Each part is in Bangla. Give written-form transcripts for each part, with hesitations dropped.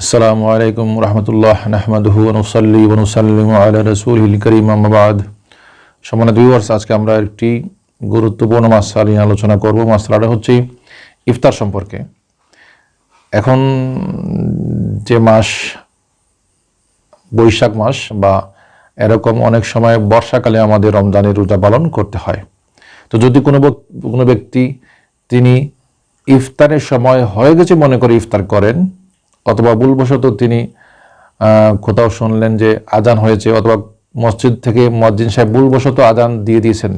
আসসালামু আলাইকুম রহমতুল্লাহ নাহমাদুহু ওয়া নুসাল্লি ওয়া নুসাল্লিমু আলা রাসূলিল কারীম আম্মা বাদ। সম্মানিত ভিউয়ার্স, আজকে আমরা একটি গুরুত্বপূর্ণ মাসআলা নিয়ে আলোচনা করব। মাসআলাটা হচ্ছে ইফতার সম্পর্কে। এখন যে মাস বৈশাখ মাস বা এরকম অনেক সময় বর্ষাকালে আমাদের রমজানের রোজা পালন করতে হয়। তো যদি কোনো ব্যক্তি তিনি ইফতারের সময় হয়ে গেছে মনে করে ইফতার করেন, অথবা ভুলবশত তিনি কোথাও শুনলেন যে আজান হয়েছে, অথবা মসজিদ থেকে মুয়াজ্জিন সাহেব ভুলবশত আজান দিয়ে দিয়েছেন,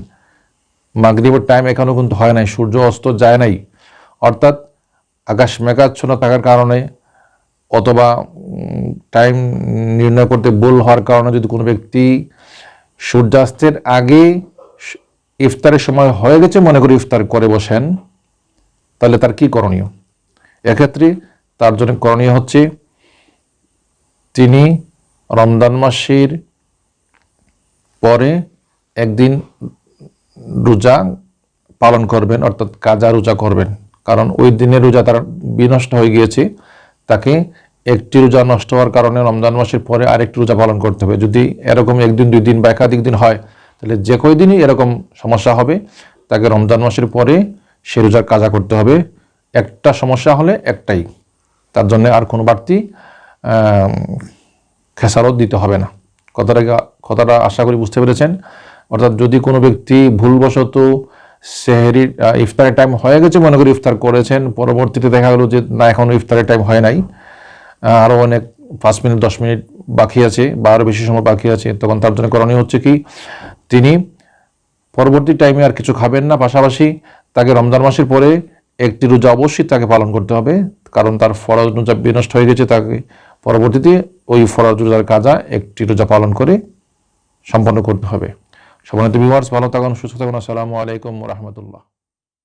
মাগরিবের টাইম এখনও কিন্তু হয় নাই, সূর্য অস্ত যায় নাই, অর্থাৎ আকাশ মেঘাচ্ছন্ন থাকার কারণে অথবা টাইম নির্ণয় করতে ভুল হওয়ার কারণে যদি কোনো ব্যক্তি সূর্যাস্তের আগে ইফতারের সময় হয়ে গেছে মনে করে ইফতার করে বসেন, তাহলে তার কি করণীয়? এক্ষেত্রে তার জন্য করণীয় হচ্ছে তিনি রমজান মাসের পরে একদিন রোজা পালন করবেন, অর্থাৎ কাজা রোজা করবেন। কারণ ওই দিনের রোজা তার বিনষ্ট হয়ে গিয়েছে, তাকে একটি রোজা নষ্ট হওয়ার কারণে রমজান মাসের পরে আরেকটি রোজা পালন করতে হবে। যদি এরকম একদিন দুই দিন বা একাধিক দিন হয়, তাহলে যে কই দিনই এরকম সমস্যা হবে, তাকে রমজান মাসের পরে সে রোজার কাজা করতে হবে। একটা সমস্যা হলে একটাই, তার জন্য আর কোনো বাড়তি খেসারত দিতে হবে না। কথাটা আশা করি বুঝতে পেরেছেন। অর্থাৎ যদি কোনো ব্যক্তি ভুলবশত সেহরির ইফতারের টাইম হয়ে গেছে মনে করে ইফতার করেছেন, পরবর্তীতে দেখা গেল যে না, এখনও ইফতারের টাইম হয় নাই, আরও অনেক 5 মিনিট 10 মিনিট বাকি আছে বা আরও বেশি সময় বাকি আছে, তখন তার জন্য করণীয় হচ্ছে কি, তিনি পরবর্তী টাইমে আর কিছু খাবেন না, পাশাপাশি তাকে রমজান মাসের পরে একটি রোজা অবশ্যই তাকে পালন করতে হবে। কারণ তার ফরজ রোজা বিনষ্ট হয়ে গেছে, তাকে পরবর্তীতে ওই ফরজ রোজার কাজা একটি রোজা পালন করে সম্পন্ন করতে হবে। সম্মানিত ভিউয়ার্স, ভালো থাকুন, সুস্থ থাকুন। আসসালামু আলাইকুম ওয়া রাহমাতুল্লাহ।